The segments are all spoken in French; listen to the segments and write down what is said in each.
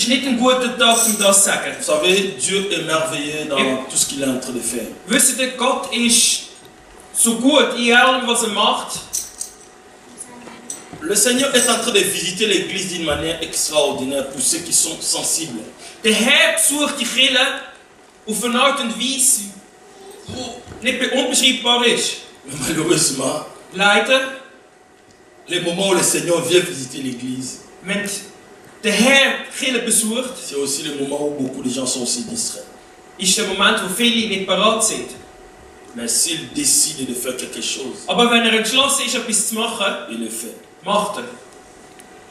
Es ist nicht ein guter Tag, um das zu sagen. Vous savez, Dieu est merveilleux dans tout ce qu'il est en train de faire. Wisst ihr, Gott ist so gut in allem, was macht. Le Seigneur est en train de visiter l'église d'une manière extraordinaire pour ceux qui sont sensibles. Der Herr besucht die Kirche auf eine Art und Weise, die nicht unbeschreibbar ist. Mais malheureusement, Leider, les moments où le Seigneur vient visiter l'église, wenn der Herr die Kirche besucht, c'est aussi le moment où beaucoup de gens sont aussi distraits. ist der Moment, wo viele nicht parat sind. Mais s'il décide de faire quelque chose, Aber wenn entschlossen ist, etwas zu machen, il le fait. macht Il ne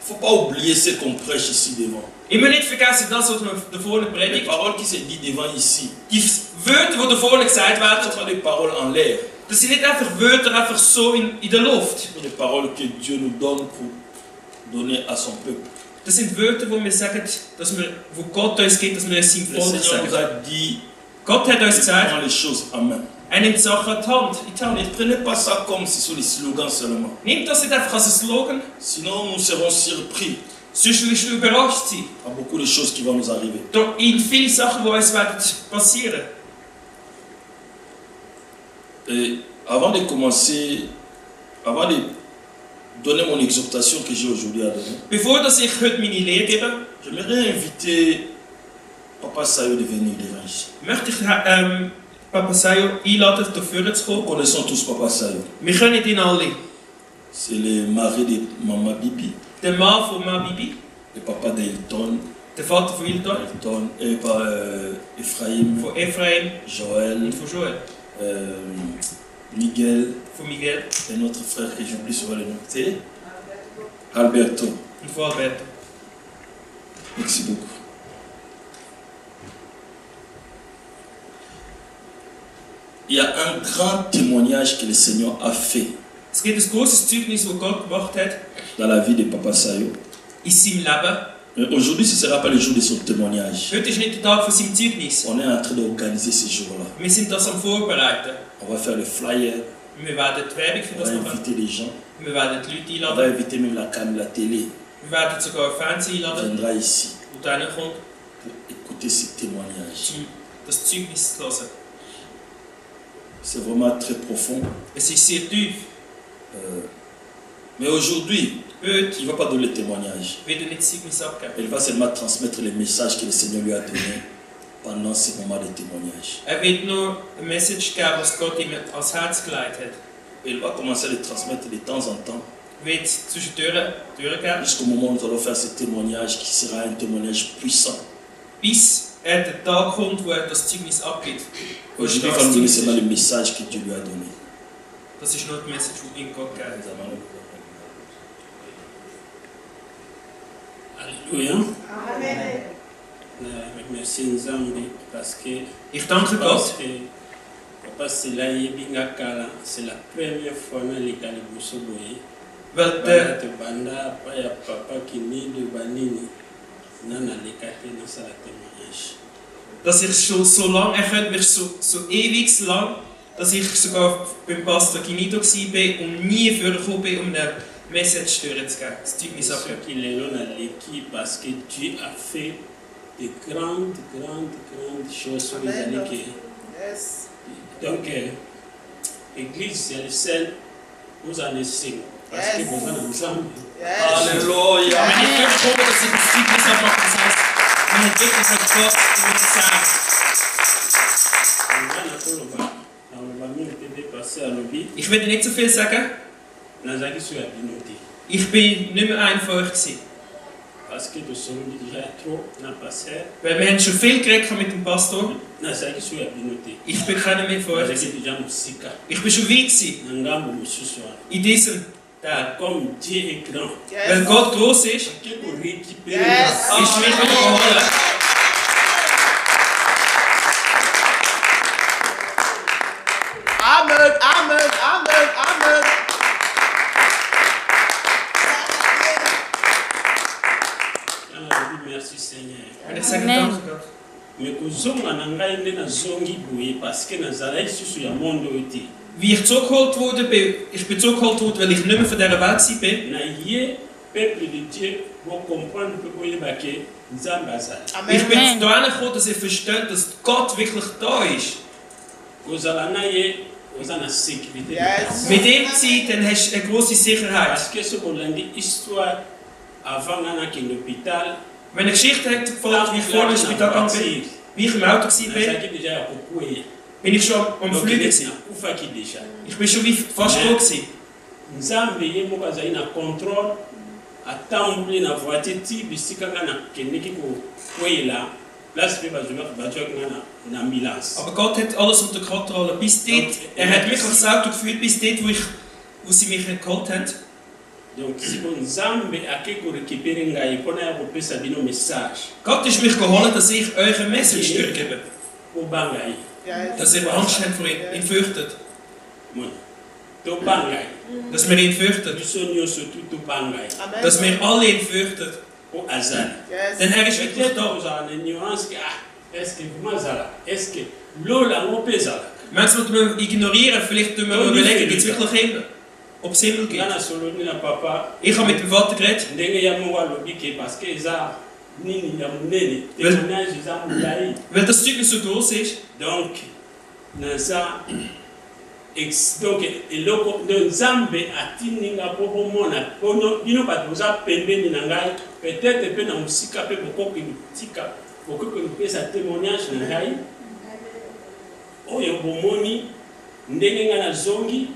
faut pas oublier ce qu'on prêche ici devant. Immer nicht vergessen, das, was man da vorne Les predigt. paroles qui se disent devant ici, Die Wörter, die da vorne gesagt ce ne werden, sont pas des paroles en l'air. das sind nicht einfach Wörter einfach so in der Luft. Ce sont des paroles que Dieu nous donne pour donner à son peuple. Das sind Wörter, wo wir sagen, wo Gott uns gibt, dass wir es seinem Le Volk Seigneur nous sagen. a dit, Gott hat uns il gesagt, prend les choses en main. nimmt die Sache in die Hand. Ne prenez pas ça comme si ce sont des slogans seulement. Nimmt das nicht einfach als ein Slogan, Sinon, nous serons surpris sonst wirst du überrascht sein. à beaucoup de choses qui vont nous arriver. In viele Sachen, die uns werden passieren. Et avant de commencer, avant de donner mon exhortation que j'ai aujourd'hui à donner, Bevor dass ich heute meine Lehre gebe, j'aimerais inviter Papa Sayo de venir devant ici. möchte ich Papa Sayo einladen, hier vorne zu Nous kommen. connaissons tous Papa Sayo. Wir kennen ihn alle. C'est le mari de Maman Bibi, Der Mann von Mabibi, le papa d'Elton, der Vater von Hilton, et Ephraim, von Ephraim Joël, und von Joel, Miguel, von Miguel et notre frère que j'oublie souvent le nom, c'est Alberto. und von Alberto. Merci beaucoup. Il y a un grand témoignage que le Seigneur a fait Es gibt ein großes Zeugnis, das Gott gemacht hat dans la vie de Papa Sayo. in seinem Leben. Mais aujourd'hui, ce ne sera pas le jour de son témoignage. Heute ist nicht der Tag von seinem Zeugnis. On est en train d'organiser ce jour-là. Wir sind das am Vorbereiten. On va faire le flyer, Wir werden die Werbung für on das va machen. inviter les gens, Wir werden die Leute on va einladen. inviter même la télé Wir werden sogar Fernsehen einladen, viendra ici und dann kommt, pour écouter ce témoignage. um das Zeugnis zu hören. C'est vraiment très profond. Es ist sehr tief. Mais aujourd'hui, Heute il ne va pas donner le témoignage. wird er nicht das Zeugnis abgeben. Il va seulement transmettre les messages que le Seigneur lui a donnés pendant ce moment de témoignage. Er wird nur eine Message geben, was Gott ihm ans Herz gelegt hat. Et il va commencer à le transmettre de temps en temps, Er wird zwischendurch durchgeben, jusqu'au moment où nous allons faire ce témoignage qui sera un témoignage puissant. bis der Tag kommt, wo er das Zeugnis abgibt. Aujourd'hui, il va nous donner seulement le message que Dieu lui a donné. Das ist nur die Message, die ihm Gott gegeben hat. Alléluia. Amen. Merci Nzambi parce que Ich danke Gott, Papa Sela Yebinga Kala, c'est la première fois que je suis Bosoboye. weil Te banda pa ya papa kini de banini. Nana lekate na sa témoignage. dass ich schon so lange, er kennt mich so ewig lang, dass ich sogar beim Pastor Ginido war und nie vorgekommen bin, um eine Message durchzugeben, das Zeugnis Ce abgeben. qu'il est là dans l'équipe parce que Dieu a fait de grandes choses sur les années qui. Yes. Donc, l'église, c'est le seul, vous en êtes signes. Parce que Yes. vous en ensemble. Yes. Alléluia. Wenn ich vorgekommen, dass ich das Zeugnis abmache, das heisst, man hat wirklich von Gott gesagt. Ich will dir nicht so viel sagen. Ich bin nicht mehr einer von euch gewesen. Parce que nous sommes déjà trop dans le passé. Weil wir haben schon viel geredet mit dem Pastor. Ich Ich bin keiner mehr von euch gewesen. Ich bin schon weit gewesen. In diesem Teil. Comme Dieu est grand, Weil Yes. Gott groß ist, Yes. ist mich wieder geholt. Amen. Amen. Amen. Amen. merci Seigneur. Und ich sage Amen. danke Gott. Mais kozonga na ngai nde nazongi boye parce que nazalaki susu ya mondo oyo te. Wie ich zurückgeholt wurde, ich bin zurückgeholt worden, weil ich nicht mehr von dieser Welt war. Na ye peuple de Dieu bo comprendre mpe boyeba ke Nzambe azali. Ich bin Amen. da gekommen, dass ihr versteht, dass Gott wirklich da ist. Kozala na ye oza na sécurité. Yes. Mit ihm sein, dann hast du eine grosse Sicherheit. Parce que soki olandi histoire avant nga nakende hôpital Wenn eine Geschichte hat gefolgt, wie ich vorne im Spital gegangen bin, wie ich im Auto war, nazalaki déjà ya kokweya. bin ich schon am Donc Fliegen. nakufaki déjà. Ich bin schon wie fast tot gewesen. Nzambe ye moko azali na contrôle atamboli na voiture ti bisika nga nakendeki kokweyela place mpe bazwaki nga na ambulance. Aber Gott hat alles unter Kontrolle. Bis dort, er hat mich das Auto geführt, bis dort, wo sie mich geholt haben. Donc siko Nzambe ake korécupere ngai mpona ya kopesa bino message Gott ist mich geholt, dass ich euch eine Message durchgebe. koba ngai Yes. Dass ihr Angst habt vor ihm, ihn fürchtet. mona toba ngai Dass wir ihn fürchten. biso nyonso tu toba ngai Amen. Dass wir alle ihn fürchten. po azali. Yes. Denn er ist wirklich Peut-être da. ozala na nuance ke est-ce que vraiment azala est-ce que lola yango mpe ezalaka Manchmal müssen wir ignorieren, vielleicht müssen wir überlegen, gibt es wirklich Himmel? Ob es Himmel nga gibt. na soloni na papa Ich habe mit dem Vater geredet, ndenge ya moko alobi ke parce que eza nini ya monene témoignage eza molai weil das Zeugnis so groß ist. donc naza donc eloko nzambe atindi nga mpo bomona bino bato boza pembeni na ngai peut-être mpe na mosika mpe bokoki kopesa témoignage na ngai oyo bomoni ndenge nga nazongi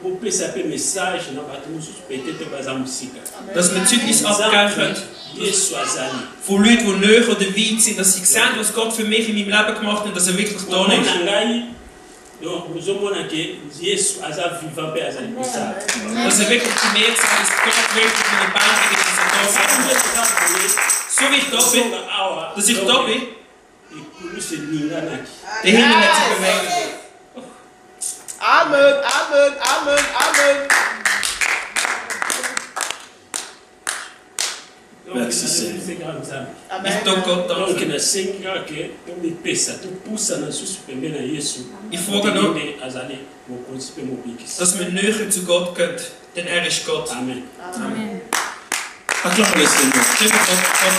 bopesa mpe message na bato mosusu peut-être baza mosika Dass wir Zeugnis abgeben können. yesu azali Von Leuten, die näher oder weit sind, dass sie sehen, was Gott für mich in meinem Leben gemacht hat und dass er wirklich da ist. omona ngai donc ozomona ke yesu aza vivant mpe azali kosala Dass er wirklich zu mir sagt, dass Gott wirklich in den Beinen ist, dass er da ist. So wie ich da bin, dass ich da bin, ekulusu eninganaki der Himmel hat sich bewegt. Amen. Amen. Amen. Amen. Merci, Amen. Ich danke Gott donc dafür. nasengi kaka ke tomipesa topusana susu pembeni na yesu Ich frage noch, nde azali mokonzi mpe mobikisi dass wir näher zu Gott gehen, denn er ist Gott. amen. Amen. Acclamons le Seigneur. Stimmt Gott, Gott.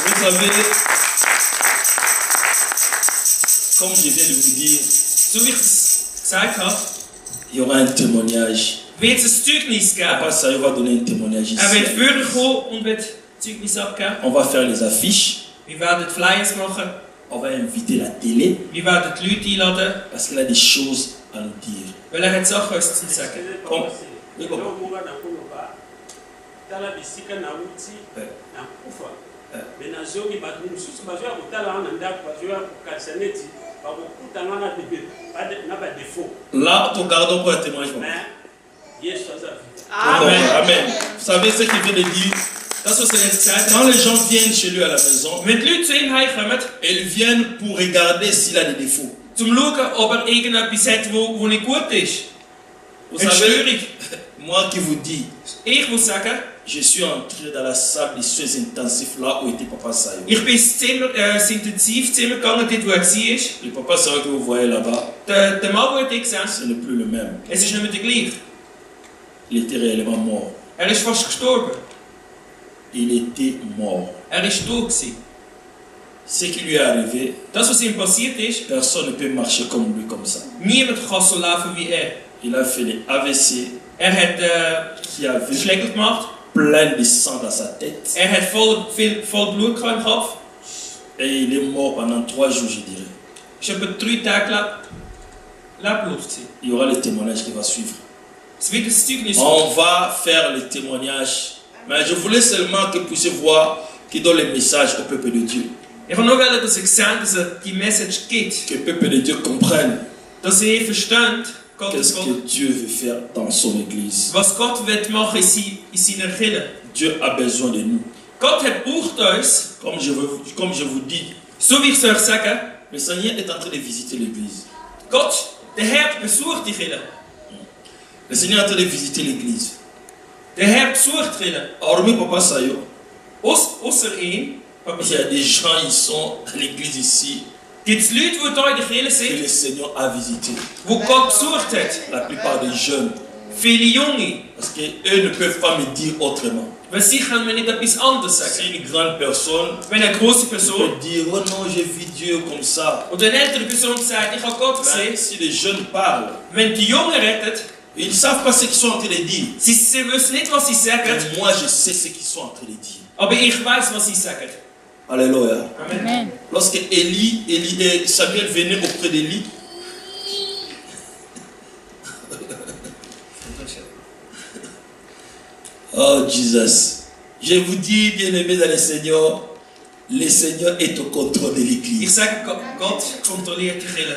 Vous savez, comme je viens de vous dire, So wie ich es gesagt habe, il y aura un témoignage. wird es ein Zeugnis geben. Papa Sayo va donner un témoignage Er wird ici. vorkommen und wird Zeugnis abgeben. On va faire les affiches. Wir werden Flyers machen. On va inviter la télé Wir werden die Leute einladen, parce qu'il a des choses à nous dire. weil er hat Sachen uns zu sagen. elomonga na koloba tala bisika nauti nakufa me nazongi bato mosusu bazoya kotala wana ndako bazoya kokanisa neti bakokutanga na badefo Là, ton gardons pour un témoignage. me yesu aza vivant. Amen. Amen. Amen. Vous savez ce qu'il vient de dire? Das, was er jetzt gesagt hat. Quand les gens viennent chez lui à la maison, Wenn die Leute zu ihm heimkommen, ils viennent pour regarder s'il a des défauts. zum schauen, ob er irgendetwas hat, wo nicht gut ist. Vous Eine savez, Störung. moi qui vous dis, Ich muss sagen, je suis entré dans la salle des soins intensifs là où était Papa Sayo. ich bin ins Intensivzimmer gegangen, dort wo er war. Le Papa Sayo que vous voyez là-bas, Der Mann, den ich gesehen habe, ce n'est plus le même. es ist nicht mehr der gleiche. Il était réellement mort. Er ist fast gestorben. Il était mort. Er ist tot gewesen. Ce qui lui est arrivé, Das, was ihm passiert ist, personne ne peut marcher comme lui comme ça. niemand kann so laufen wie er. Il a fait les AVC Er hat qui avait Schläge gemacht, plein de sang dans sa tête. er hat voll Blut gehabt im Kopf. Et il est mort pendant 3 jours, je dirais. Er war etwa 3 Tage leblos gewesen. Il y aura le témoignage qui va suivre. Es wird ein Zeugnis. On va faire le témoignage. Mais je voulais seulement que vous puissiez voir qui donne le message au peuple de Dieu. Ich kann nur wollen, dass ihr seht, dass er die Message gibt. Que le peuple de Dieu comprenne Dass ihr versteht, qu'est-ce que Dieu veut faire dans son église. was Gott will machen in seiner Kirche. Dieu a besoin de nous. Gott braucht uns, Comme je vous dis, so wie ich es euch sage, le Seigneur est en train de visiter l'église. Gott, der Herr besucht die Kirche. Le Seigneur est en train de visiter l'église. Der Herr besucht die Kirche. Hormis Papa Sayo, Außer ihm, il y a des gens qui sont à l'église ici gibt es Leute, die hier in der Kirche que sind, le Seigneur a visité. die Gott besucht hat. La plupart des jeunes. Viele Junge. Parce qu'eux ne peuvent pas me dire autrement. Weil sie kann mir nicht etwas anderes C'est sagen. une grande personne. Wenn eine große On Person peut dire, oh non, j'ai vu Dieu comme ça. oder eine ältere Person sagt, ich habe Gott Mais gesehen, si les jeunes parlent, wenn die Jungen reden, ils ne savent pas ce qu'ils sont en train de dire. sie wissen nicht, was sie sagen, Mais moi, je sais ce qu'ils sont en train de dire. aber ich weiß, was sie sagen. Alléluia. Amen. Lorsque Élie et Samuel venaient auprès d'Élie, oh Jesus, je vous dis, bien-aimés dans le Seigneur est au contrôle de Ich l'Église. sage, Gott kontrolliert die Kirche.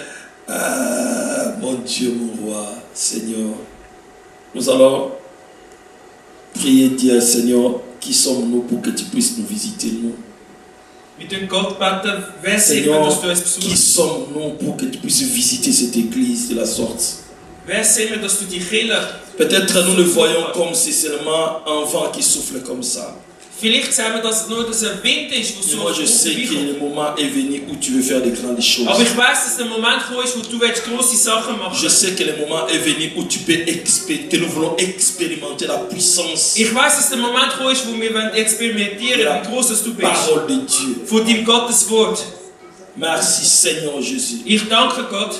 Ah, mon Dieu, mon roi, Seigneur. Nous allons prier, dire, Seigneur, qui sommes-nous pour que tu puisses nous visiter, nous? Wir tun Gott beten, wer sind wir, Seigneur, dass du uns qui besuchst? sommes-nous pour que tu puisses visiter cette église de la sorte? Wer sind wir, dass du die Kirche... Peut-être nous le voyons comme c'est seulement un vent qui souffle comme ça. Vielleicht sehen wir, dass es nur dass ein Wind ist, der Mais so moi je sais que vorbeikommt. le moment est venu où tu veux faire de grandes choses. Aber ich weiss, dass der Moment gekommen ist, wo du grosse Sachen machen Je sais que le moment est venu où tu peux que nous voulons expérimenter la puissance Ich weiss, dass der Moment gekommen ist, wo wir experimentieren, Ja. wie groß du bist. parole de Dieu. Von deinem Gotteswort. Merci Seigneur Jésus. Ich danke Gott.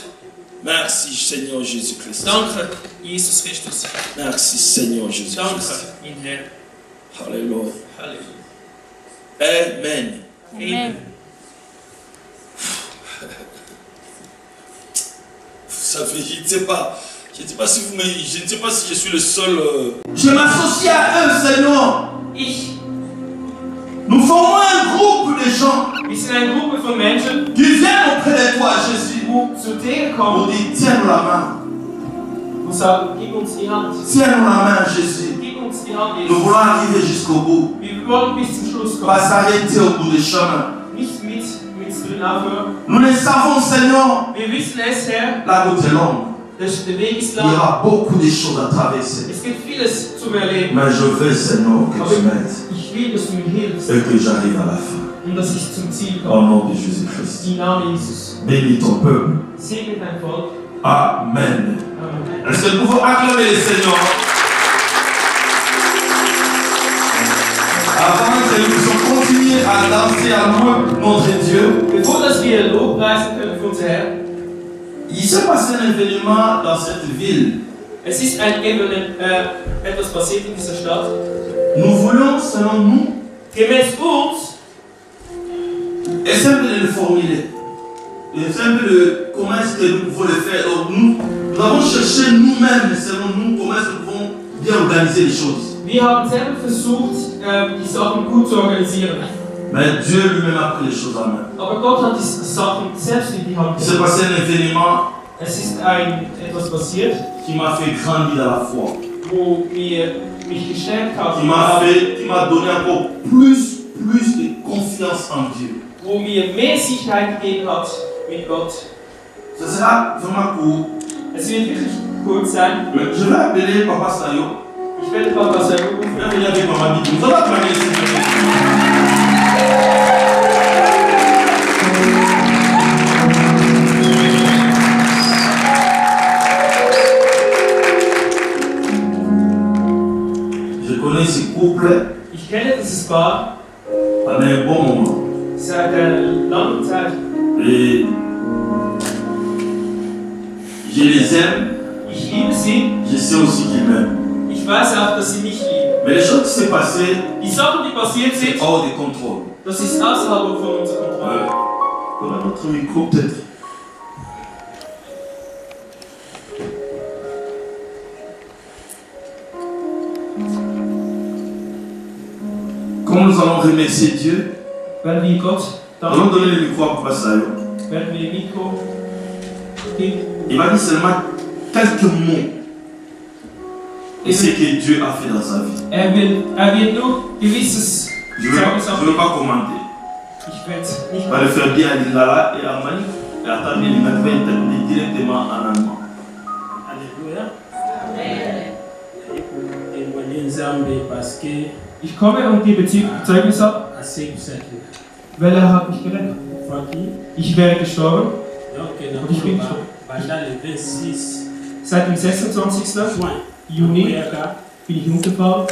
Merci Seigneur Jésus-Christ. Danke, Jesus Christus. Merci Seigneur Danke, Jésus-Christ. mein Herr. Alléluia. Halleluja. Amen. Amen. Vous savez, je ne sais pas si vous me, je ne sais pas si je suis le seul. Je m'associe à eux, Seigneur. Ich, Nous formons un groupe de gens wir sind eine Gruppe von Menschen, qui viennent auprès de toi, Jésus, die zu dir pour kommen dire tiens-nous la main. und sagen, gib uns die Hand. Tiens-nous la main, Jésus. Gib uns die Hand, Nous Jesus. voulons arriver jusqu'au bout. Wir wollen bis zum Schluss Pas kommen. s'arrêter au bout du chemin. Nicht mit drin aufhören. Nous le savons, Seigneur. Wir wissen es, Herr, La route est longue. der Weg ist Il y lang. aura beaucoup de choses à traverser. Es gibt vieles zum Erleben. Mais je veux, Seigneur, que tu m'aides Ich will, dass du mir hilfst et que j'arrive à la fin. und dass ich zum Ziel Au komme. nom de Jésus-Christ. Im Namen Jesus. Bénis ton peuple. Segne dein Volk. Amen. Amen. Est-ce que nous pouvons acclamer le Seigneur? Avant que nous puissions continuer à danser, à louer notre Dieu, Bevor dass wir Lobpreisen können für unser Herr, il s'est passé un événement dans cette ville. es ist etwas passiert in dieser Stadt. Nous voulons, selon nous, Gemäß uns, essayer de le formuler. Essayer un peu de comment est-ce que nous pouvons le faire. Donc nous avons cherché nous-mêmes, selon nous, comment est-ce que nous pouvons bien organiser les choses. wir haben selber versucht, die Sachen gut zu organisieren. Mais Dieu lui-même a pris les choses en main. Aber Gott hat die Sachen selbst in die Hand Il s'est genommen. passé un événement Es ist etwas passiert, qui m'a fait grandir dans la foi. wo mich gestärkt hat, Qui m'a donné encore plus de confiance en Dieu. wo mir mehr Sicherheit gegeben hat mit Gott. Ce sera vraiment court. Es wird wirklich kurz sein. Je vais appeler Papa Sayo. Ich werde Papa Sayo rufen. Viens venir avec Maman Bibi. Nous allons acclamer le Seigneur. Je connais ce couple Ich kenne dieses Paar pendant un bon moment. seit einer langen Zeit. Et je les aime. Ich liebe sie. Je sais aussi qu'ils m'aiment. Ich weiß auch, dass sie mich lieben. Mais les choses qui s'est passées Die Sachen, die passiert sind, hors de contrôle. das ist außerhalb von unserer Kontrolle. On a notre micro peut-être. Comme nous allons remercier Dieu, Wenn wir Gott nous allons danken, donner le micro à Papa Sayo. werden wir Mikro geben. Il va dire seulement quelques mots de ce que Dieu a fait dans sa vie. Er wird nur gewisses Je ne veux pas commenter. Ich werde nicht On va le faire bien à Lingala et à Mali. Et attendez, il va intervenir directement en allemand. Alléluia. Témoigner Nzambe parce que Ich komme und gebe Zeugnis ab, assez que ça weil hat mich gerettet. Francky. Ich wäre gestorben. Donc Und ich bin gestorben. pendant le 26 Seit dem 26. juin, Juni Oyaka, bin ich umgefallen.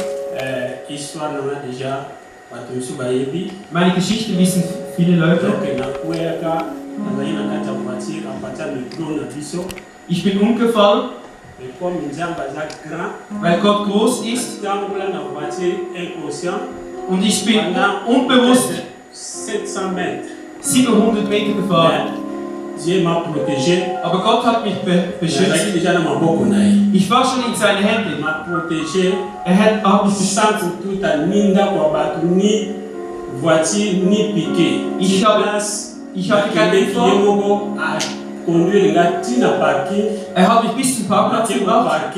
histoire n'a déjà batumsu bayebi. Meine Geschichte wissen viele Leute. Donc na kuyaka nazali na kati ya voiture ampata micro na biso. Ich bin umgefallen, Et comme Nzamba est grand, weil Gott groß ist und ich bin unbewusst 700 Meter 700 Meter gefahren. Dieu m'a protégé. Aber Gott hat mich beschützt. Ich war schon in seine Hände. Il m'a protégé. Hat mich beschützt. Sans tout à ninda kwa ni voiture ni piqué. Ich hatte keine Gefahr. Er hat mich bis zum Parkplatz gebracht.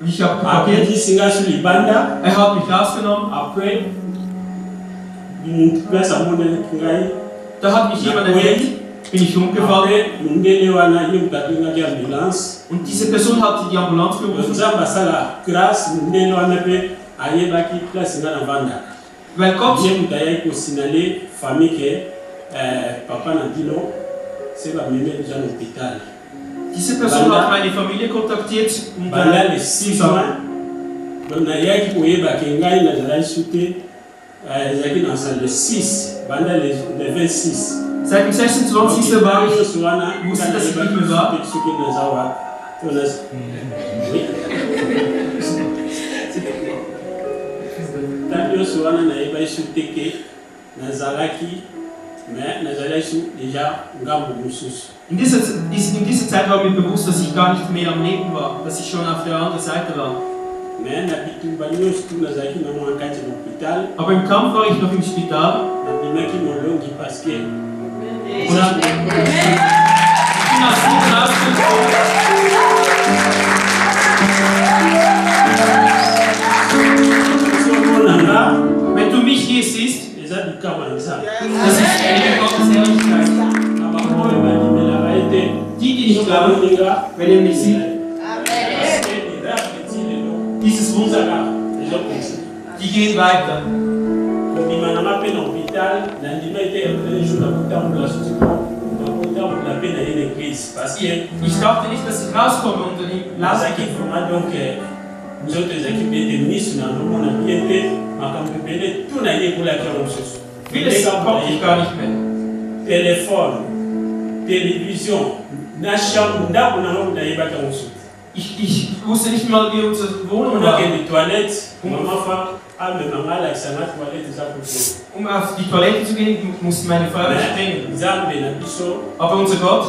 Ich habe geparkiert. Er hat mich rausgenommen. Da hat mich jemand erwähnt. Bin ich umgefallen. Und diese Person hat die Ambulanz gerufen. Weil Gott diese Person hat meine Familie kontaktiert und seit dem 26. war ich, wusste, dass ich nicht mehr war. In dieser Zeit war mir bewusst, dass ich gar nicht mehr am Leben war, dass ich schon auf der anderen Seite war. Aber im Kampf war ich noch im Spital. Und ich bin aus Guten rausgekommen. Wenn du mich hier siehst, das ist eine Gottes Herrlichkeit. Die nicht glauben, wenn ihr mich seht, dieses Wunder, die gehen weiter. Ich dachte nicht, dass ich rauskomme und dann lasse ich vieles kommt ich gar nicht mehr. Telefon, Television, ich wusste nicht mal, wie unsere Wohnung war. Um auf die Toilette zu gehen, musste meine Frau mich bringen. Aber unser Gott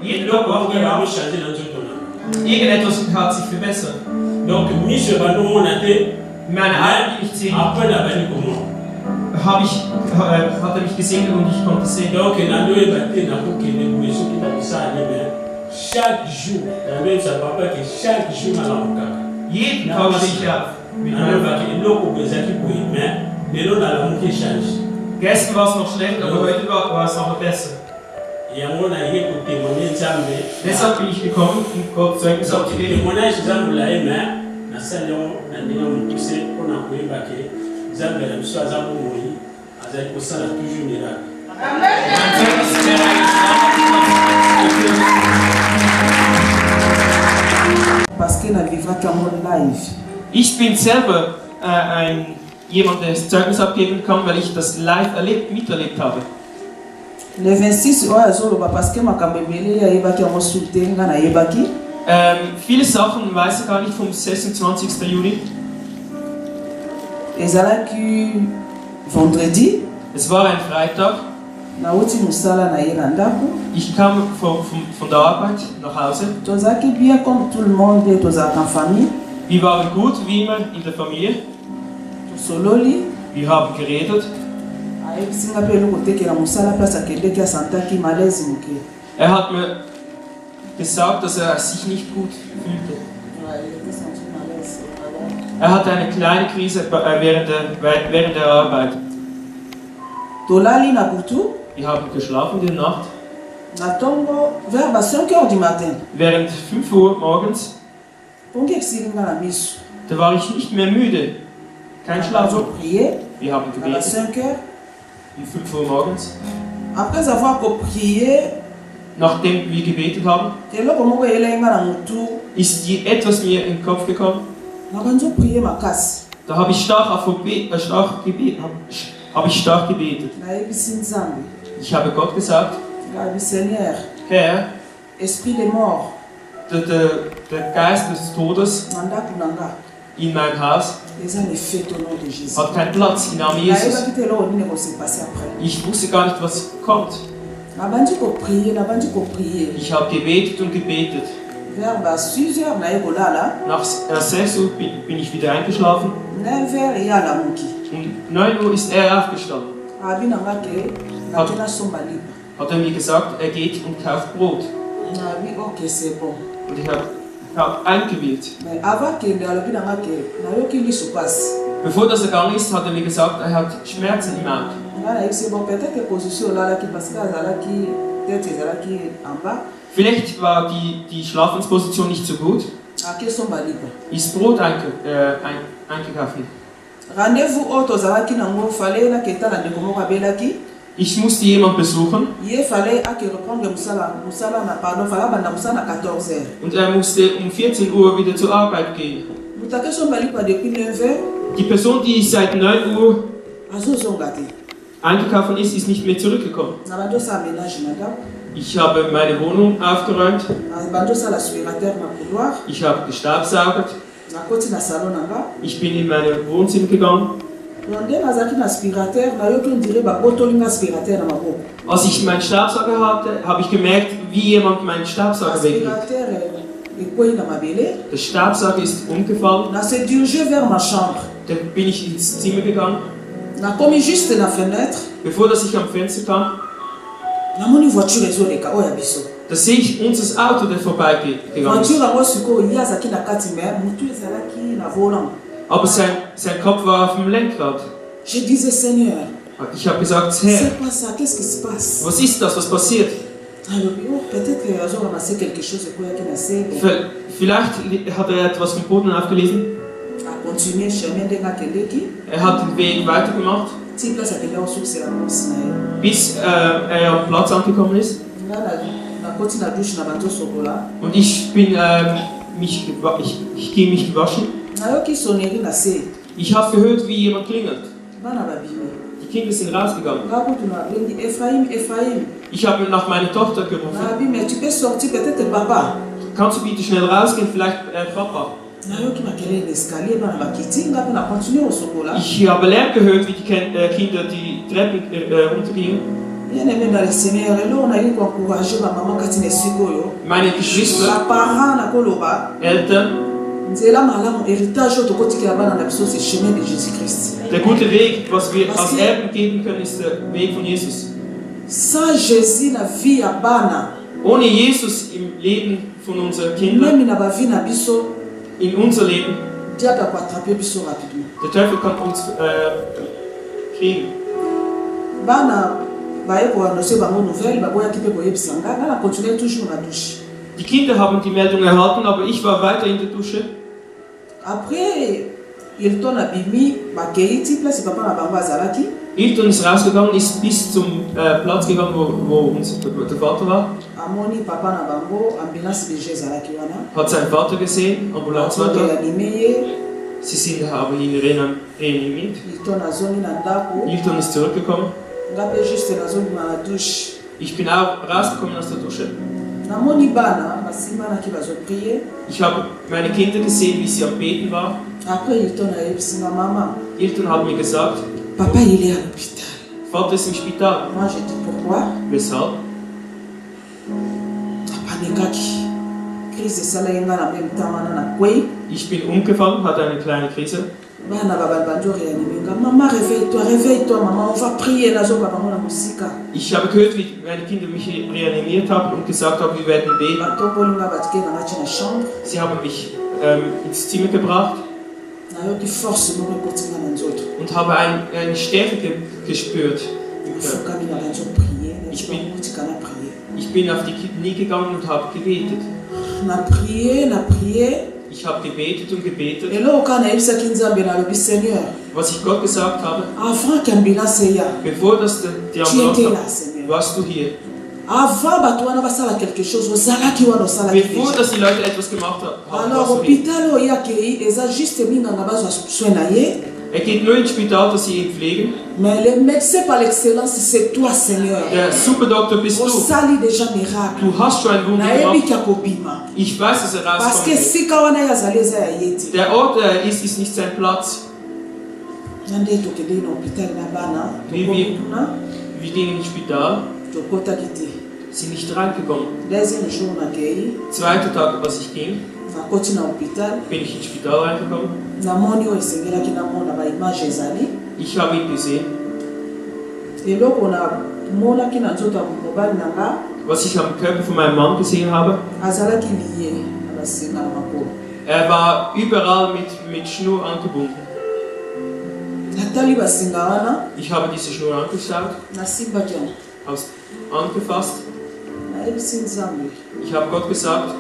jeden Tag irgendetwas hat sich verbessert. Donc, meine Augen, die ich sehe, hat er mich gesehen und ich konnte sehen. Chaque jour, jeden Tag stehe ich auf. Gestern war es noch schlecht, aber heute war es noch besser. Deshalb bin ich gekommen, um Gott Zeugnis abzugeben. Parce que la vivra comme live. Ich bin selber jemand, der Zeugnis abgeben kann, weil ich das live miterlebt habe. Le 26 parce que ma kambebele ya yebaki ya mosultenga na yebaki. Viele Sachen weiß ich gar nicht vom 26. Juli. Ezalaki vendredi. Es war ein Freitag. Nauti musala na yela ndako. Ich kam von der Arbeit nach Hause. Tozaki bien comme tout le monde, tozaka en famille. Wir waren gut, wie immer in der Familie. Tosololi. Wir haben geredet. Er hat mir gesagt, dass er sich nicht gut fühlte. Er hatte eine kleine Krise während der Arbeit. Wir haben geschlafen in der Nacht. Während 5 Uhr morgens. Da war ich nicht mehr müde. Kein Schlaf. Wir haben gebetet. Um 5 Uhr morgens. Après avoir prié, nachdem wir gebetet haben, eloko moko elenga na mutu etwas mir in den Kopf gekommen. nabanzo prier makasi Da habe ich stark gebetet. nayebisi nzambe Ich habe Gott gesagt, ngabi Seigneur Herr, esprit de mort der Geist des Todes na ndako na nga in meinem Haus eza lefete au nom de Jésus hat keinen Platz im Namen Jesus. nayebaki te eloko nini ekose passe après Ich wusste gar nicht, was kommt. nabandi koprier Ich habe gebetet und gebetet. vers ba 6 heures naye kolala Nach 6 Uhr bin ich wieder eingeschlafen. 9 heures eya alamuki Um 9 Uhr ist er aufgestanden. abi na nga ke nake nasomba lipa Hat er mir gesagt, er geht und kauft Brot. nabi ok c'est bon Und ich habe eingewählt. mais avant kende alobi na nga ke nayoki liso pasi Bevor das gegangen ist, hat er mir gesagt, er hat Schmerzen im Auge. nga nayebi c'est bon peut-être que position olalaki parce que azalaki tete ezalaki en bas Vielleicht war die Schlafensposition nicht so gut. ake somba lipa Ist Brot eingekauft. rendez-vous oyo tozalaki nango fale naketala ndeko moko abelaki Ich musste jemanden besuchen ye fale ake reprendre musala na pardon fale abanda musala na 14 heures und er musste um 14 Uhr wieder zur Arbeit gehen. moto ake somba lipa depuis 9 heures Die Person, die seit 9 Uhr azozonga te eingekauft ist nicht mehr zurückgekommen. na bandi osala ménage na ndako Ich habe meine Wohnung aufgeräumt, bandi osala aspirateur na couloir ich habe gestaubsaugert, nakoti na salon na nga ich bin in mein Wohnzimmer gegangen. nde nazalaki na aspirateur nayoki ondire babotolinga aspirateur na maboko Als ich meinen Staubsauger hatte, habe ich gemerkt, wie jemand meinen Staubsauger wegnimmt. aspirateur ekwei na mabele Der Staubsauger ist umgefallen, na se dirige vers ma chambre dann bin ich ins Zimmer gegangen. nakomi juste na fenêtre Bevor dass ich am Fenster kam, namoni voiture ezoleka oyo ya biso da sehe ich unser Auto, der vorbeigegangen ist. voiture yango sikoyo ye azalaki na kati me motu ezalaki na volant Aber sein Kopf war auf dem Lenkrad. je disais Seigneur Ich habe gesagt, Herr, c'est pas ça qu'est-ce qui se passe was ist das, was passiert? alobi oh peut-être azoramasse quelque chose ekoyaki na se Vielleicht hat er etwas vom Boden aufgelesen. acontinue chemin ndenge akendeki Er hat den Weg weitergemacht, ti place akende osukisela mosi na ye bis er am Platz angekommen ist. nga nakoti na dushe na banzosokola Und ich bin ich gehe mich gewaschen. nayoki soneri na se Ich habe gehört, wie jemand klingelt. bana babimi Die Kinder sind rausgegangen. nga kutu nabendi Ephraim Ich habe nach meiner Tochter gerufen. nabi mais tu peux sortir peut-être papa Kannst du bitte schnell rausgehen, vielleicht Papa? nayoki makelele na escalier bana bakiti nga mpe na continue kosokola Ich habe Lärm gehört, wie die Kinder die Treppen runtergingen. bien aimé dans le Seigneur eloko nayoki koencourage bamama kati na esika oyo Meine Geschwister, baparent nakoloba Eltern, nzela malamu héritage oyo tokotikela bana na biso c'est chemin de Jésus Christ der gute Weg, was wir als Erben geben können, ist der Weg von Jesus. sans Jésus na vie ya bana Ohne Jesus im Leben von unseren Kindern, meme na bavie na biso in unser Leben, diable akoattrape biso rapidement der Teufel kann uns kriegen. bana baye koannonce bango nouvelle baboyaki mpe koyebisa nga nga na continue toujours na dushe Die Kinder haben die Meldung erhalten, aber ich war weiter in der Dusche. après Hilton abimi bakei ti place papa na bango azalaki Hilton ist rausgegangen, ist bis zum Platz gegangen, wo der Vater war. amoni papa na bango ambulance déjà ezalaki wana Hat seinen Vater gesehen, Ambulanz war da. reanime ye Haben ihn reanimiert. Hilton azongi na ndako Hilton ist zurückgekommen. nga mpe juste nazongima na dushe Ich bin auch rausgekommen aus der Dusche. namoni bana basimbanaki bazoprie Ich habe meine Kinder gesehen, wie sie am Beten war. après Hilton ayebisinga mama Hilton hat mir gesagt, papa il est à l'hôpital Vater ist im Spital. moi je dis pourquoi Weshalb? apanikaki crise esala ye nga na même temps wana na kwei Ich bin umgefallen, hatte eine kleine Krise. bana babandi oreanime nga mama réveille-toi mama on va prier nazoka bango na mosika Ich habe gehört, wie meine Kinder mich reanimiert haben und gesagt haben, wir werden beten. batopolinga batike na ngati na chambre Sie haben mich ins Zimmer gebracht nayoki force moko ekotinga na nzoto und habe eine Stärke gespürt. im Körper. nafukami na banzo prier Ich bin- naotika na prier Ich bin auf die Knie gegangen und habe gebetet. na prier Ich habe gebetet und gebetet. eloko kaka nayebisaki nzambe nalobi Seigneur Was ich Gott gesagt habe, avant que ambulance eya bevor das die tu étais Ambulance là kam, Seigneur warst du hier. Avant, Batouana va faire quelque chose. Bevor dass die Leute etwas gemacht haben. Alors, l'hôpital, il y a juste mis dans la base de soins. Geht nur ins Spital, dass sie ihn pflegen. Mais le médecin par l'excellence, c'est toi, Seigneur. Der Superdoktor bist du. Sali déjà miracle. Du hast schon ein Wunder gemacht. Ich weiß, dass er Parce que rauskommt. si kawana ya zaleza ya yeti. Der Ort ist nicht sein Platz. Nande to kede na hôpital na bana. Wir gingen ins Spital. To kota kiti. Sind nicht reingekommen. Deuxième jour na kei. Zweiter Tag, was ich ging, Na koti na hôpital. bin ich ins Spital reingekommen. Na moni o esengela ki na mona ba image ezali. Ich habe ihn gesehen. Eloko na mona ki na nzoto mobali na nga. Was ich am Körper von meinem Mann gesehen habe. Azala ki liye na basenga na makolo. Er war überall mit Schnur angebunden. Natali basenga wana. Ich habe diese Schnur angeschaut, Na simba kiana. angefasst. Na ebisi nzambe. Ich habe Gott gesagt.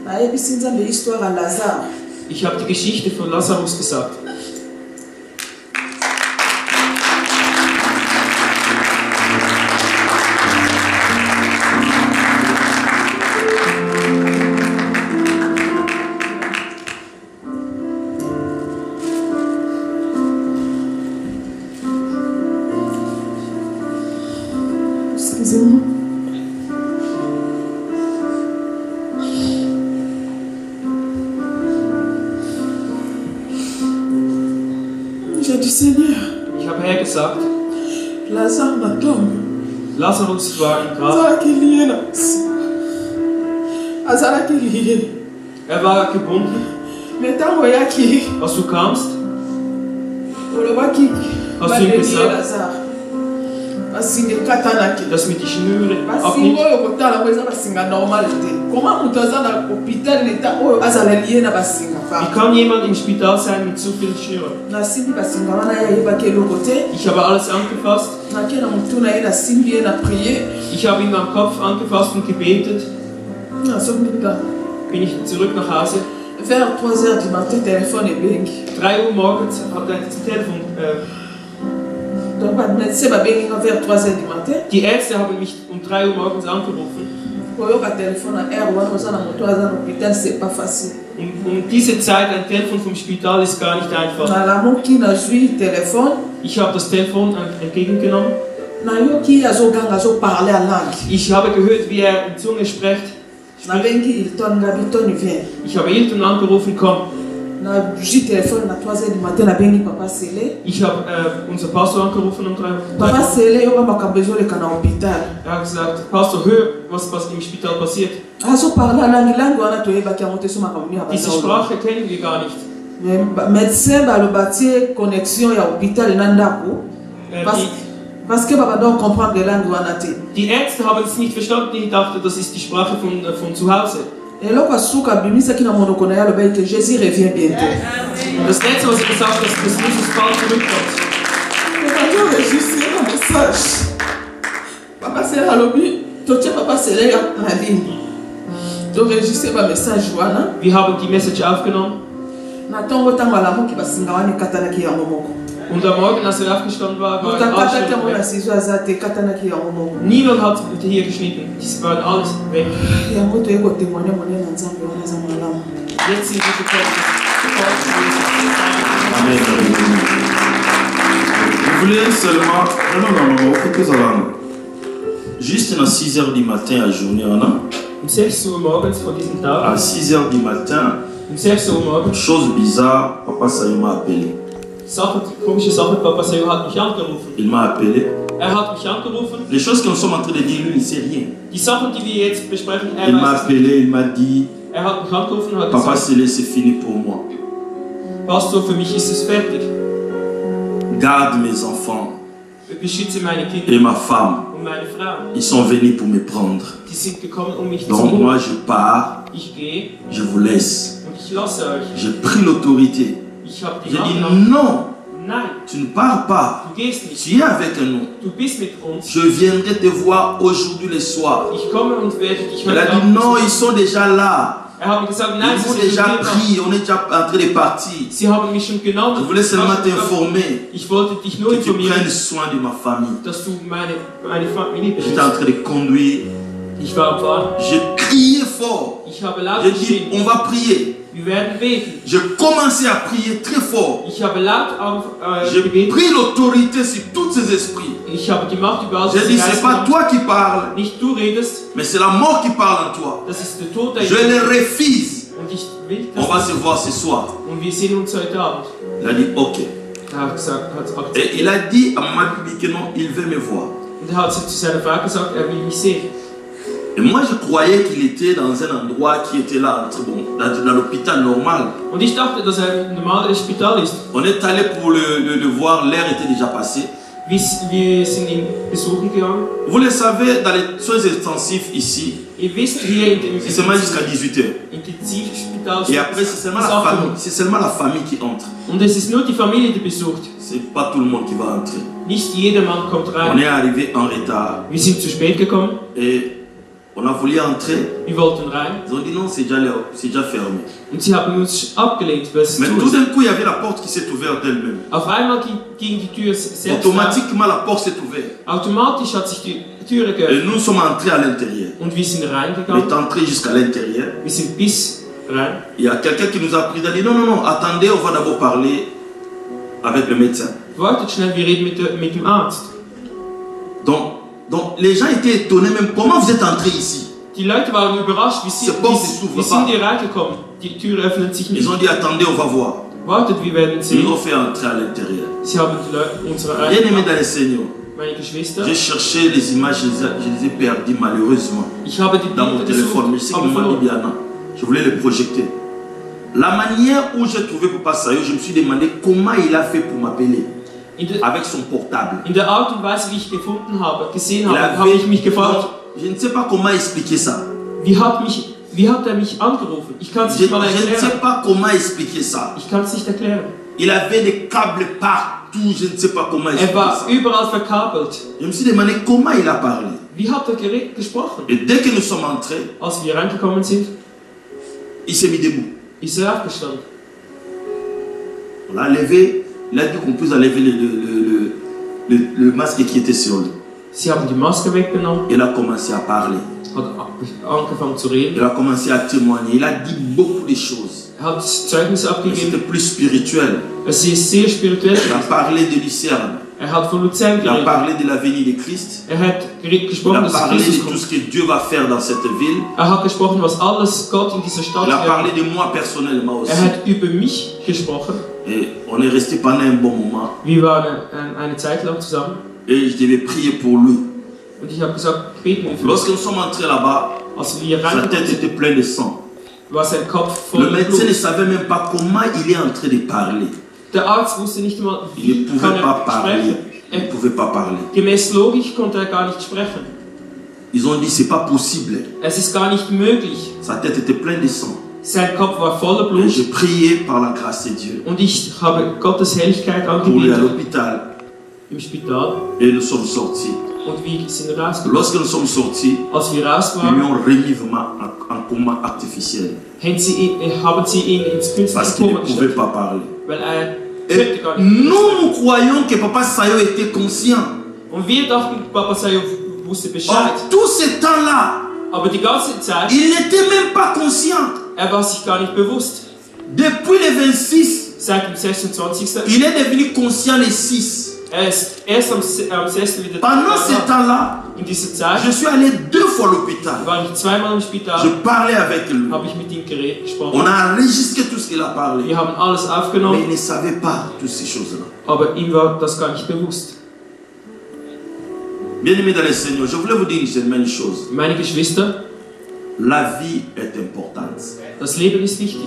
Na ebisi nzambe histoire ya Lazare. Ich habe die Geschichte von Lazarus gesagt. Excusez-moi. J'ai dit Seigneur, Ich habe Herr gesagt, Lazare na tombe. Lazarus war im Grab. Azalaki lié na azalaki lié. Er war gebunden. Mais ntango oyaki Als du kamst, olobaki Hast du ihm badelie gesagt? Lazare. Basinga ekatanaki. dass mir die Schnüre Basinga abnimmt. oyo kotala ngo eza basinga normal te. Comment moto aza na hôpital leta oyo azala lié na basinga Wie kann jemand im Spital sein mit so vielen Schnüren? nasimbi basinga wana ye ayebaki eloko te. Ich habe alles angefasst. Nakie na motu na ye nasimbi ye na prie. Ich habe ihn am Kopf angefasst und gebetet. Nazomika. Bin ich zurück nach Hause. Vers 3h du matin, téléphone ebengi. 3 Uhr morgens hat er das Telefon. Donc bamédecin babengi nga vers 3h du matin. Die Ärzte haben mich um 3 Uhr morgens angerufen. Koyoka téléphone na air wana oza na moto aza na hôpital, c'est pas facile. Um diese Zeit ein Telefon vom Spital ist gar nicht einfach. Nalamuki nazwi téléphone. Ich habe das Telefon entgegengenommen. Nayoki azoganga azoparler à langue. Ich habe gehört, wie er in Zunge spricht. Nabengi Hilton Gabiton vient. Ich habe Hilton angerufen, komm. Nazwi téléphone na 3h du matin nabengi papa Sele. Ich habe unser Pastor angerufen um 3 Uhr. Papa Sele yoka makambo ezoleka na hôpital. Er hat gesagt, Pastor, hör, was im Spital passiert. Azoparler à langue wana toyebaki yango te so makambo nini Diese Sprache kennen wir gar nicht. médecin balobatie connexion ya hôpital na ndako. Parce que papa doit comprendre les langues wana te. Die Ärzte haben es nicht verstanden, ich dachte, das ist die Sprache von zu Hause. eloko asuka abimisaki na monoko na ye alobaki que Jésus revient bientôt. Das letzte, was er gesagt hat, ist, dass Jesus bald zurückkommt. Okangi enregistre un message. Papa Sele alobi totie papa Sele na ligne. Toenregistre ba message wana. Wir haben die Message aufgenommen. Na ntongo ntango alamuki basinga wana ekatanaki yango moko. Und am Morgen, als er aufgestanden war, war Moto alles akataki yango na weg. sizo aza te ekatanaki yango moko. Niemand hat hier geschnitten. Die waren alles weg. Yango toye kotémoigne monene na nzambe wana eza malamu. Jetzt sind wir gekommen. Amen. Vous voulez seulement. Non, écoutez ça là. Juste à 6h du matin à journée, Um 6 Uhr morgens von diesem Tag, à 6h du matin, um 6 Uhr morgens, chose bizarre, Papa Sayo m'a appelé. Komische Sache, Papa Sayo hat mich angerufen. Il m'a appelé. Er hat mich angerufen. Les choses que nous sommes en train de dire, lui, il ne sait rien. Die Sachen, die wir jetzt besprechen, Il m'a appelé, il m'a dit, er hat mich angerufen und hat Papa gesagt, Sele, c'est fini pour moi. Pastor, für mich ist es fertig. Garde mes enfants Beschütze meine et Kinder ma femme. und meine Frau. Ils sont venus pour me prendre. Die sind gekommen, um mich zu Donc moi, holen. je pars, Ich gehe je vous laisse. und ich lasse euch. J'ai pris l'autorité. Ich habe die J'ai dit Macht. non, Nein, tu ne pars pas. du gehst nicht. Tu es avec nous. Du bist mit uns. Je viendrai te voir aujourd'hui le soir. Ich komme und werde dich Elle a dit Abend non, besuchen. ils sont déjà là. Er hat mir gesagt, Ils nein, sie m'ont sind déjà schon hier. pris, on est déjà en train de partir. Sie haben mich schon genommen. Je voulais seulement t'informer Ich wollte dich nur que tu informieren, prennes soin de ma famille. dass du meine Familie J'étais en beschützt. train de conduire Ich war am Fahren. J'ai crié fort. Ich habe laut J'ai dit, geschrien. on va prier. Wir werden beten. J'ai commencé à prier très fort. Ich habe laut J'ai gebeten. pris l'autorité sur tous ces esprits. Ich habe die Macht über all J'ai diese dit, c'est Geister pas gehabt. toi qui parles, Nicht du redest, mais c'est la mort qui parle en toi. das ist der Tod, der Je in le dir ist. refuse. Und ich will On va das se nicht. voir ce soir. Und wir sehen uns heute Abend. Il a dit, ok. Er hat gesagt, hat Et akzeptiert. il a dit à ma bibi que non, il veut me voir. Und er hat zu seiner Frau gesagt, er will mich sehen. Et moi, je croyais qu'il était dans un endroit qui était là, dans l'hôpital normal. Und ich dachte, dass er im normalen Spital ist. On est allé pour le voir, l'heure était déjà passée. Wir sind ihn besuchen gegangen. Vous le savez, dans les soins intensifs ici, Ihr wisst, hier in dem c'est seulement jusqu'à 18h. Intensivspital Et après, c'est seulement la famille qui entre. Und es ist nur die Familie, die besucht. C'est pas tout le monde qui va entrer. Nicht jedermann kommt On rein. est arrivé en retard. Wir sind zu spät gekommen. Et on a voulu entrer. Wir wollten rein. Ils ont dit non, c'est déjà fermé. Und sie haben uns abgelehnt, weil es Mais zu tout ist. d'un coup, il y avait la porte qui s'est ouverte d'elle-même. Auf einmal ging die Tür selbst auf. Automatiquement, la porte s'est ouverte. Automatisch hat sich die Türe Et geöffnet. nous sommes entrés à l'intérieur. Und wir sind On reingegangen. est entrés jusqu'à l'intérieur. Wir sind bis rein. Il y a quelqu'un qui nous a pris, il a dit non, non, non, attendez, on va d'abord parler avec le médecin. Wartet schnell, wir reden mit dem Arzt. Donc les gens étaient étonnés même, comment vous êtes entrés ici? Die Leute waren überrascht, wie C'est bon, c'est wir souvent sind hier reingekommen. Die Tür öffnet sich nicht. Ils ont dit attendez, on va voir. Wartet, wir werden Ils sehen. nous ont fait entrer à l'intérieur. Sie haben unsere Bien aimé Reise. dans le Seigneur, Meine Geschwister. j'ai cherché les images, je les ai perdues malheureusement Ich habe die dans mon Bilder téléphone. Mais je sais gesucht, que aber m'a dit verloren. Biana, je voulais les projeter. La manière où j'ai trouvé Papa Sayo, je me suis demandé comment il a fait pour m'appeler avec son portable. In der Art und Weise, wie ich gefunden habe, gesehen Il habe, avait- habe ich mich gefragt, Je ne sais pas comment expliquer ça. wie hat er mich angerufen? Ich kann es Je nicht mal ne sais erklären. pas comment expliquer ça. Ich kann es nicht erklären. Il avait des câbles partout, je ne sais pas comment Er expliquer war ça. überall verkabelt. Je me suis demandé comment il a parlé. Wie hat er gesprochen? Et dès que nous sommes entrés, Als wir reingekommen sind, il s'est mis debout. ist er aufgestanden. On l'a levé, il a dit qu'on puisse enlever le masque qui était sur lui. Sie haben die Maske weggenommen, Il a commencé à parler. hat angefangen zu reden. Il a commencé à témoigner. Il a dit beaucoup de choses. Er hat Zeugnis Mais abgegeben. c'était plus spirituel. Es ist sehr spirituell. Il a parlé de Lucerne. Er hat von Luzern Il a geredet. parlé de la venue de Christ. Er hat Il gesprochen, a dass parlé Christus de tout kommt. ce que Dieu va faire dans cette ville. Er hat gesprochen, was alles Gott in dieser Stadt Il a parlé wird. de moi personnellement aussi. Er hat über mich gesprochen. Et on est resté pendant un bon moment. Wir waren eine Zeit lang zusammen. Et je devais prier pour lui. Und ich habe gesagt, beten wir für ihn. Lorsque nous sommes entrés là-bas, Als wir sa reingekommen tête sind, était pleine de sang. war sein Kopf Le voll médecin ne Blut. savait même pas comment il est en train de parler. Der Arzt wusste nicht einmal, Il ne wie pouvait kann pas er parler. sprechen. Il ne pouvait pas parler. Gemäß Logik konnte er gar nicht sprechen. Ils ont dit c'est pas possible. Es ist gar nicht möglich. Sa tête était pleine de sang. Sein Kopf war voller Et Blut. j'ai prié par la grâce de Dieu Und ich habe Gottes Herrlichkeit pour lui à angebetet l'hôpital. im Spital. Et nous sommes sortis. Und wir sind rausgekommen. Lorsque nous sommes sortis, Als wir raus ils lui waren, ont remis vraiment en coma artificiel. haben sie ihn ins Parce künstliche qu'il ne Koma pouvait gestellt. pas parler. Weil er Et konnte gar nicht. nous croyons que Papa Sayo était conscient. Und wir dachten, Papa Sayo wusste Or, Bescheid. tout ce temps-là, Aber die ganze Zeit, il n'était même pas conscient. er war sich gar nicht bewusst. Depuis le 26, Seit dem 26. il est devenu conscient le 6. Er ist erst am 6. wieder Pendant ce da. temps-là, In dieser Zeit je suis allé 2 fois à l'hôpital. war ich zweimal im Je Spital, parlais avec lui. habe ich mit ihm gesprochen. On a enregistré tout ce qu'il a parlé. Wir haben alles Mais aufgenommen, il ne savait pas toutes ces choses-là. aber ihm war das gar nicht bewusst. Bien-aimés dans le Seigneur, je voulais vous dire une chose. Meine Geschwister, La vie est importante. das Leben ist wichtig.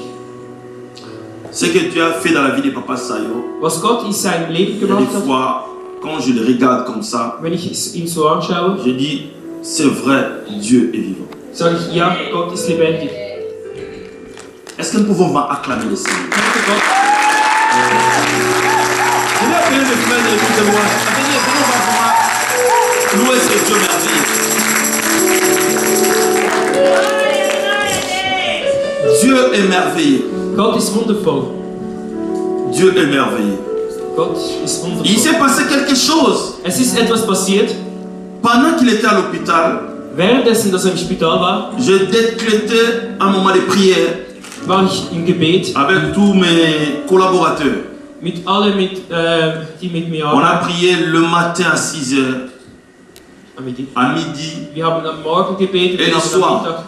Ce que Dieu a fait dans la vie de Papa Sayo, Was Gott in seinem Leben il y a gemacht des hat, fois, quand je le regarde comme ça, wenn ich ihn so anschaue, je dis, c'est vrai, Dieu est vivant. sage ich, ja, Gott ist lebendig. Est-ce que nous pouvons acclamer le Seigneur? Danke Gott. Je vais appeler le frère de l'église de moi. Venez, on va pouvoir louer ce Dieu merveilleux. Dieu est merveilleux. Gott ist wundervoll. Dieu est merveilleux. Gott ist Il wundervoll. s'est passé quelque chose. Es ist etwas passiert. Pendant qu'il était à l'hôpital, Währenddessen, dass er im Spital war, je décrétais un moment de prière war ich im Gebet avec tous mes collaborateurs. mit allen, die mit mir On a arbeiten. prié le matin à 6 heures, à midi, Wir haben am Morgen gebetet, Et wir le haben soir.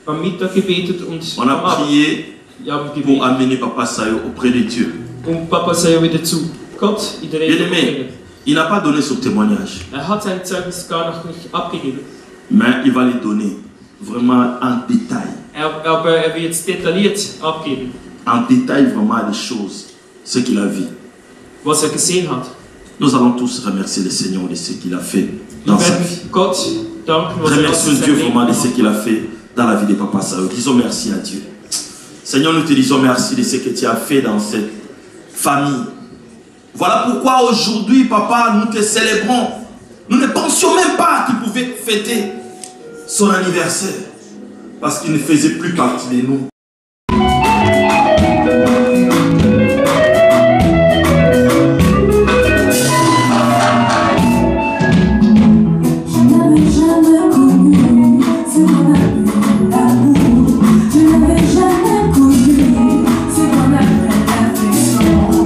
am Mittag gebetet und on a am Abend. prié Wir haben pour gebetet, amener Papa Sayo auprès de Dieu. um Papa Sayo wieder zu Gott in der Rede zu Bien-aimé, bringen. il n'a pas donné son témoignage, Hat sein Zeugnis gar noch nicht abgegeben. mais il va les donner vraiment en détail. Aber er wird es detailliert abgeben, En détail vraiment les choses, ce qu'il a vu. was er gesehen hat. Nous allons tous remercier le Seigneur de ce qu'il a fait dans Wir sa werden vie. Gott danken, was er Remercions in Dieu seinem vraiment de Leben ce qu'il a fait dans la vie de Papa Sayo. Disons merci à Dieu. Seigneur, nous te disons merci de ce que tu as fait dans cette famille. Voilà pourquoi aujourd'hui, Papa, nous te célébrons. Nous ne pensions même pas qu'il pouvait fêter son anniversaire parce qu'il ne faisait plus partie de nous. Oh,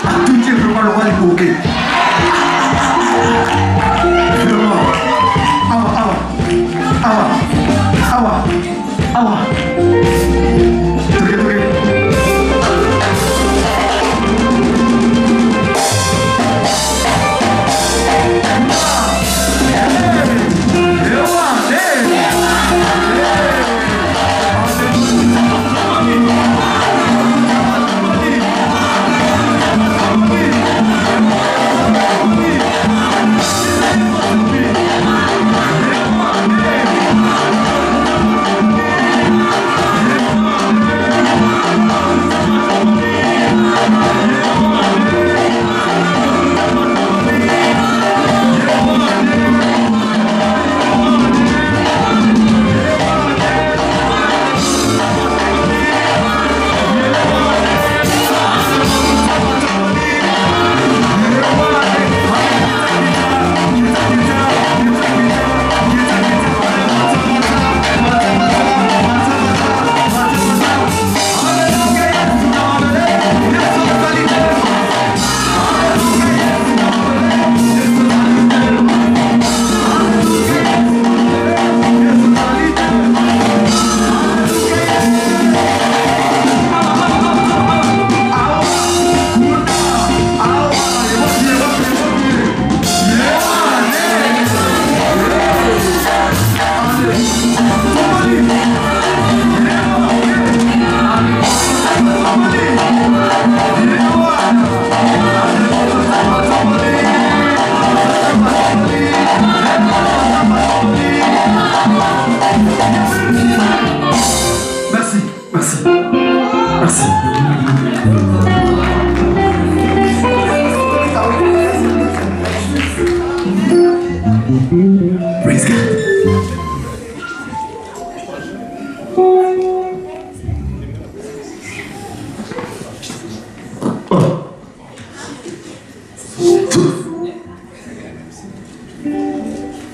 À tout Dieu, vraiment, le roi du bouquet. Vraiment. Awa.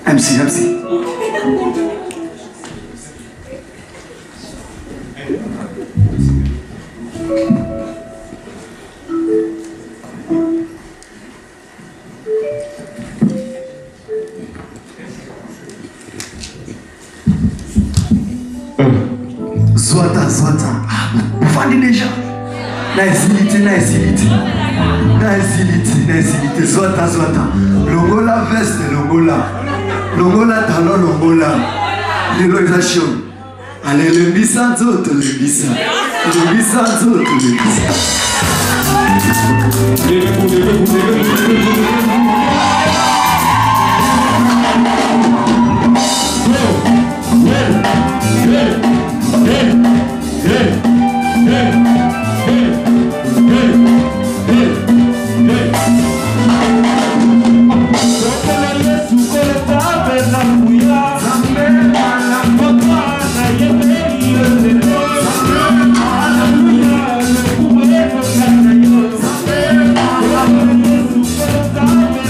MC. Zwata. Vous vendez déjà. Naizilité. Zwata. Longola veste, longola talon, longola. L'élogisation. Allez, le bisa. Stop.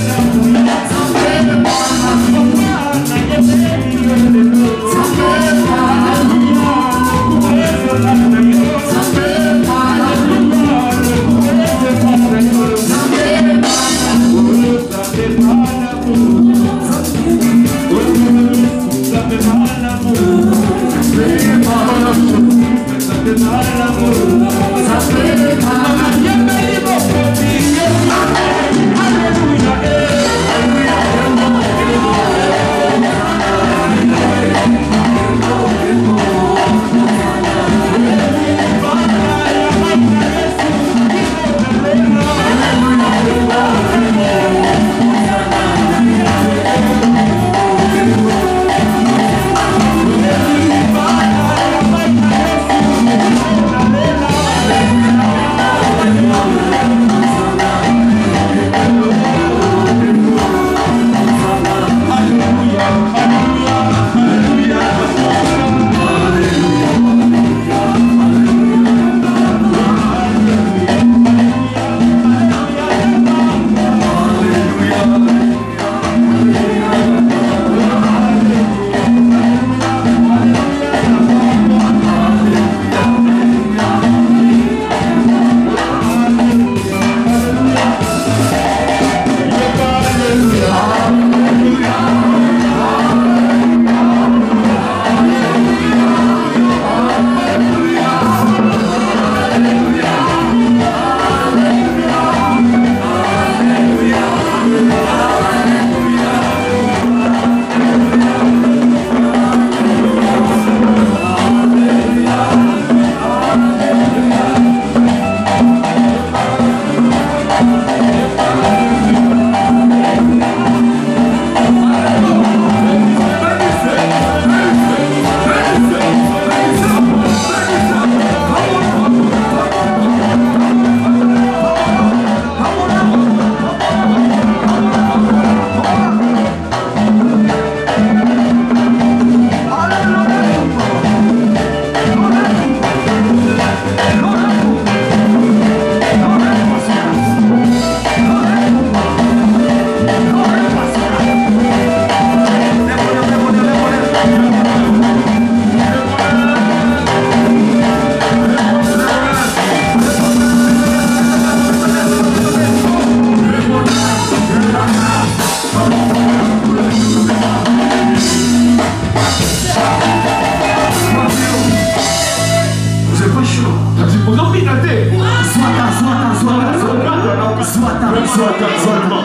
Zwata, Zwata, Zwata.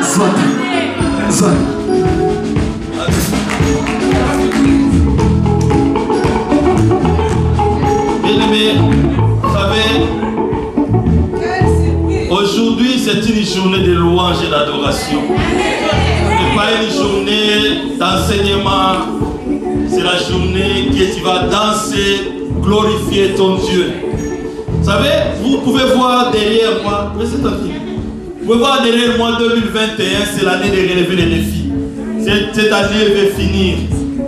Zwata, Zwata. Bien-aimés, vous savez, aujourd'hui c'est une journée de louange et d'adoration. Ce n'est pas une journée d'enseignement, c'est la journée que tu vas danser, glorifier ton Dieu. Vous savez, vous pouvez voir derrière moi, vous pouvez voir derrière moi 2021, c'est l'année de relever les défis. Cette année va finir.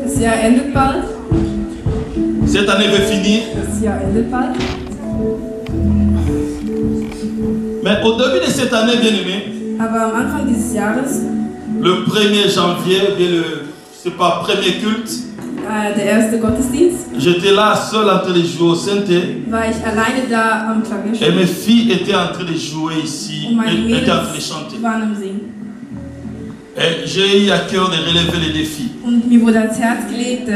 Das Jahr endet bald. Cette année va finir. Das Jahr endet bald. Mais au début de cette année, bien aimé, Aber am Anfang dieses Jahres, le 1er janvier, c'est pas premier culte, der erste Gottesdienst, j'étais là seul en train de jouer au synthé. war ich alleine da am Klavier Et mes filles étaient en train de jouer ici, und meine étaient en train de Mädels chanter. waren am Singen. Et j'ai eu à cœur de relever les défis. Und mir wurde ans Herz gelegt,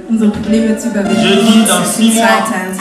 unsere Probleme zu überwinden. J'ai dit dans 6 mois, Zweitens.